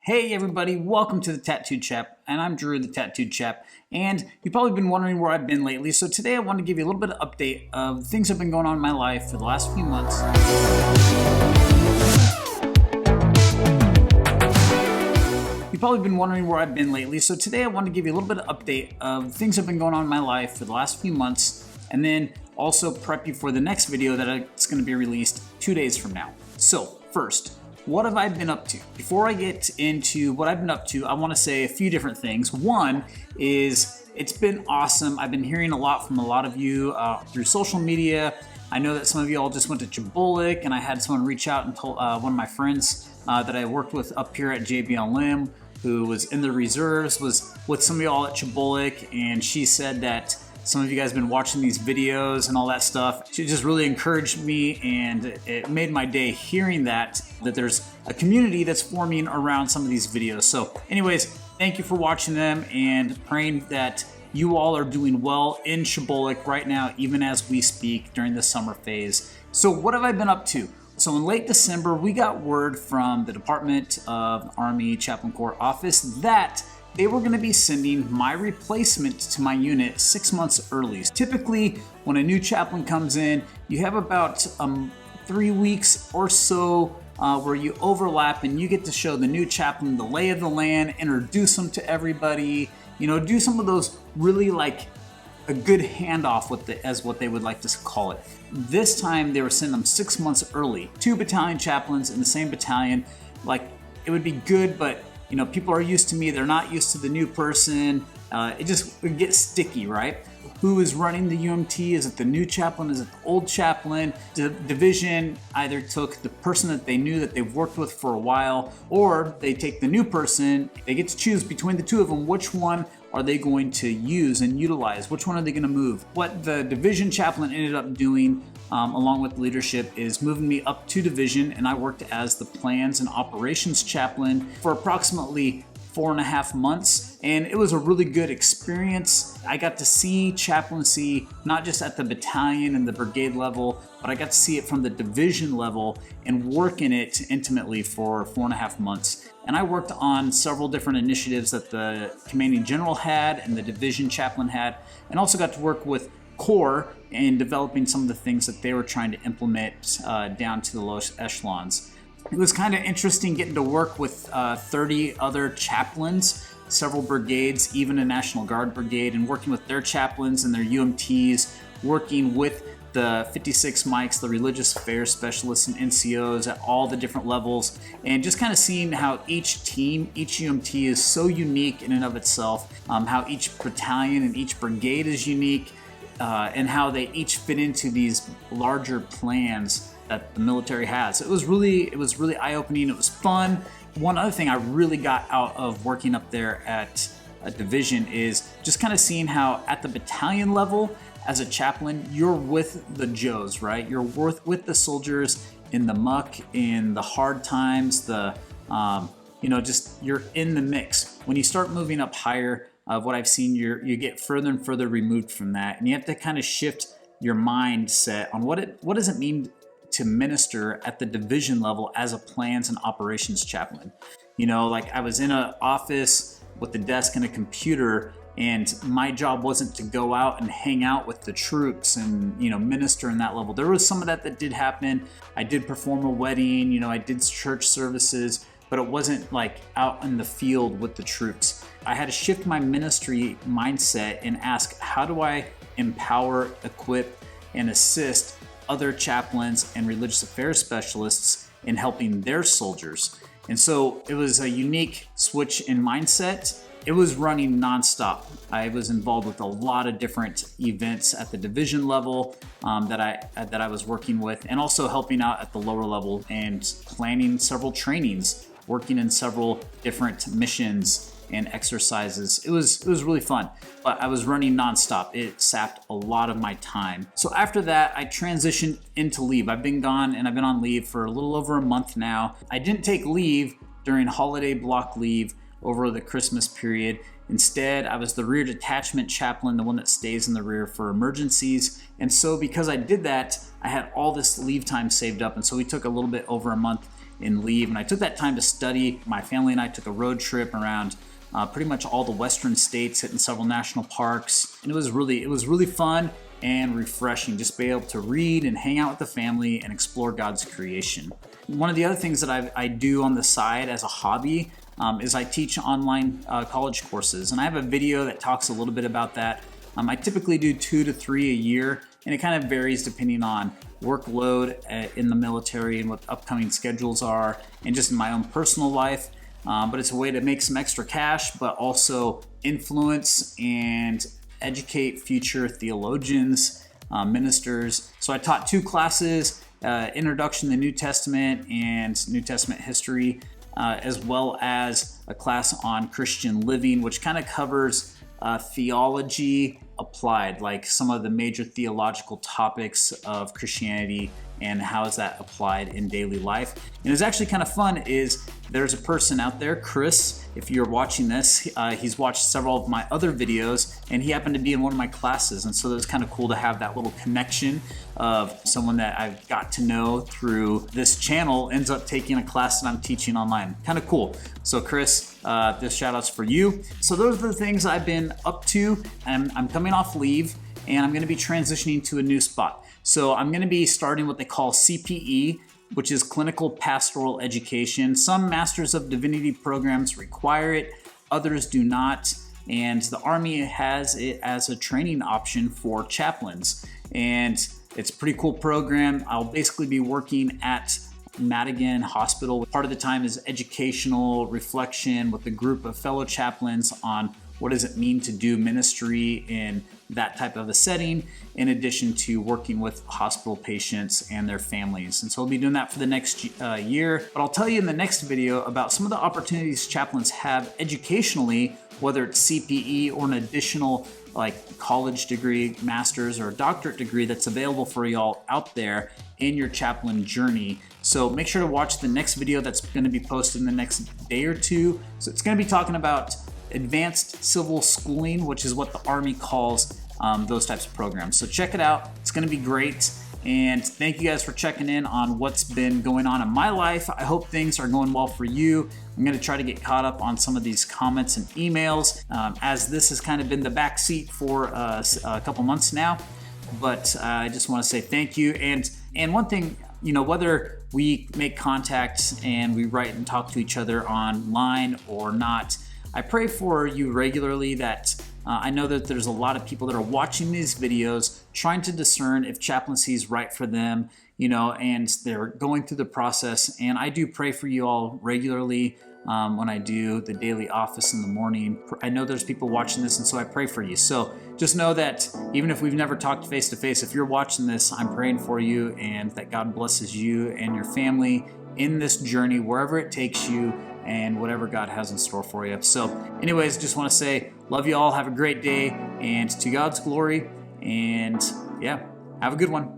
Hey everybody, welcome to the Tattooed Chap, and I'm Drew, the Tattooed Chap, and you've probably been wondering where I've been lately, so today I want to give you a little bit of update of things that have been going on in my life for the last few months. You've probably been wondering where I've been lately, so today I want to give you a little bit of update of things that have been going on in my life for the last few months, and then also prep you for the next video that's going to be released 2 days from now. So, first, what have I been up to? Before I get into what I've been up to, I want to say a few different things. One is it's been awesome. I've been hearing a lot from a lot of you through social media. I know that some of you all just went to Chabulik, and I had someone reach out and told one of my friends that I worked with up here at JBLM, who was in the reserves, was with some of y'all at Chabulik, and she said that some of you guys have been watching these videos and all that stuff. She just really encouraged me, and it made my day hearing that there's a community that's forming around some of these videos. So anyways, thank you for watching them and praying that you all are doing well in Chabulik right now, even as we speak during the summer phase. So what have I been up to? So in late December, we got word from the Department of Army Chaplain Corps office that they were going to be sending my replacement to my unit 6 months early. Typically, when a new chaplain comes in, you have about 3 weeks or so where you overlap and you get to show the new chaplain the lay of the land, introduce them to everybody, do some of those really like a good handoff as what they would like to call it. This time they were sending them 6 months early. 2 battalion chaplains in the same battalion. Like, it would be good, but people are used to me. They're not used to the new person. It gets sticky, right? Who is running the UMT? Is it the new chaplain? Is it the old chaplain? The division either took the person that they knew that they've worked with for a while, or they take the new person. They get to choose between the two of them. Which one are they going to use and utilize? Which one are they going to move? What the division chaplain ended up doing along with leadership is moving me up to division, and I worked as the plans and operations chaplain for approximately 4.5 months, and it was a really good experience. I got to see chaplaincy not just at the battalion and the brigade level, but I got to see it from the division level and work in it intimately for 4.5 months. And I worked on several different initiatives that the commanding general had and the division chaplain had, and also got to work with Corps in developing some of the things that they were trying to implement down to the lowest echelons. It was kind of interesting getting to work with 30 other chaplains, several brigades, even a National Guard brigade, and working with their chaplains and their UMTs, working with the 56 mics, the religious affairs specialists and NCOs at all the different levels, and just kind of seeing how each team, each UMT is so unique in and of itself, how each battalion and each brigade is unique, and how they each fit into these larger plans that the military has. It was really eye-opening. It was fun. One other thing I really got out of working up there at a division is just kind of seeing how at the battalion level as a chaplain, you're with the Joes, right? You're with the soldiers in the muck, in the hard times, you're in the mix. When you start moving up higher, what I've seen, you get further and further removed from that, and you have to kind of shift your mindset on what does it mean to minister at the division level as a plans and operations chaplain. Like I was in an office with a desk and a computer, and my job wasn't to go out and hang out with the troops and minister in that level. There was some of that did happen. I did perform a wedding, I did church services, but it wasn't like out in the field with the troops. I had to shift my ministry mindset and ask, how do I empower, equip, and assist other chaplains and religious affairs specialists in helping their soldiers? And so it was a unique switch in mindset. It was running nonstop. I was involved with a lot of different events at the division level that I was working with, and also helping out at the lower level and planning several trainings, working in several different missions and exercises. It was really fun, but I was running nonstop. It sapped a lot of my time. So after that, I transitioned into leave. I've been gone, and I've been on leave for a little over a month now. I didn't take leave during holiday block leave over the Christmas period. Instead, I was the rear detachment chaplain, the one that stays in the rear for emergencies. And so because I did that, I had all this leave time saved up. And so we took a little bit over a month in leave, and I took that time to study. My family and I took a road trip around pretty much all the western states, hitting several national parks, and it was really fun and refreshing just to be able to read and hang out with the family and explore God's creation. One of the other things that I do on the side as a hobby is I teach online college courses, and I have a video that talks a little bit about that. I typically do 2 to 3 a year, and it kind of varies depending on workload in the military and what upcoming schedules are, and just in my own personal life. But it's a way to make some extra cash, but also influence and educate future theologians, ministers. So I taught 2 classes, Introduction to the New Testament and New Testament history, as well as a class on Christian living, which kind of covers theology applied, like some of the major theological topics of Christianity and how is that applied in daily life. And it's actually kind of fun is there's a person out there, Chris, if you're watching this, he's watched several of my other videos and he happened to be in one of my classes. And so it was kind of cool to have that little connection of someone that I've got to know through this channel ends up taking a class that I'm teaching online. Kind of cool. So Chris, this shout out's for you. So those are the things I've been up to. I'm coming off leave and I'm going to be transitioning to a new spot. So I'm going to be starting what they call CPE, which is Clinical Pastoral Education. Some Masters of Divinity programs require it, others do not. And the Army has it as a training option for chaplains. And it's a pretty cool program. I'll basically be working at Madigan Hospital. Part of the time is educational reflection with a group of fellow chaplains on what does it mean to do ministry in that type of a setting, in addition to working with hospital patients and their families. And so we'll be doing that for the next year. But I'll tell you in the next video about some of the opportunities chaplains have educationally, whether it's CPE or an additional like college degree, master's, or a doctorate degree that's available for y'all out there in your chaplain journey. So make sure to watch the next video that's going to be posted in the next day or two. So it's going to be talking about advanced civil schooling, which is what the Army calls those types of programs. So check it out. It's going to be great. And thank you guys for checking in on what's been going on in my life. I hope things are going well for you. I'm going to try to get caught up on some of these comments and emails as this has kind of been the backseat for a couple months now. But I just want to say thank you. And one thing, you know, whether we make contact and we write and talk to each other online or not, I pray for you regularly that I know that there's a lot of people that are watching these videos trying to discern if chaplaincy is right for them, you know, and they're going through the process. And I do pray for you all regularly when I do the daily office in the morning. I know there's people watching this, and so I pray for you. So just know that even if we've never talked face to face, if you're watching this, I'm praying for you and that God blesses you and your family in this journey, wherever it takes you, and whatever God has in store for you. So anyways, just want to say, love you all. Have a great day, and to God's glory. And yeah, have a good one.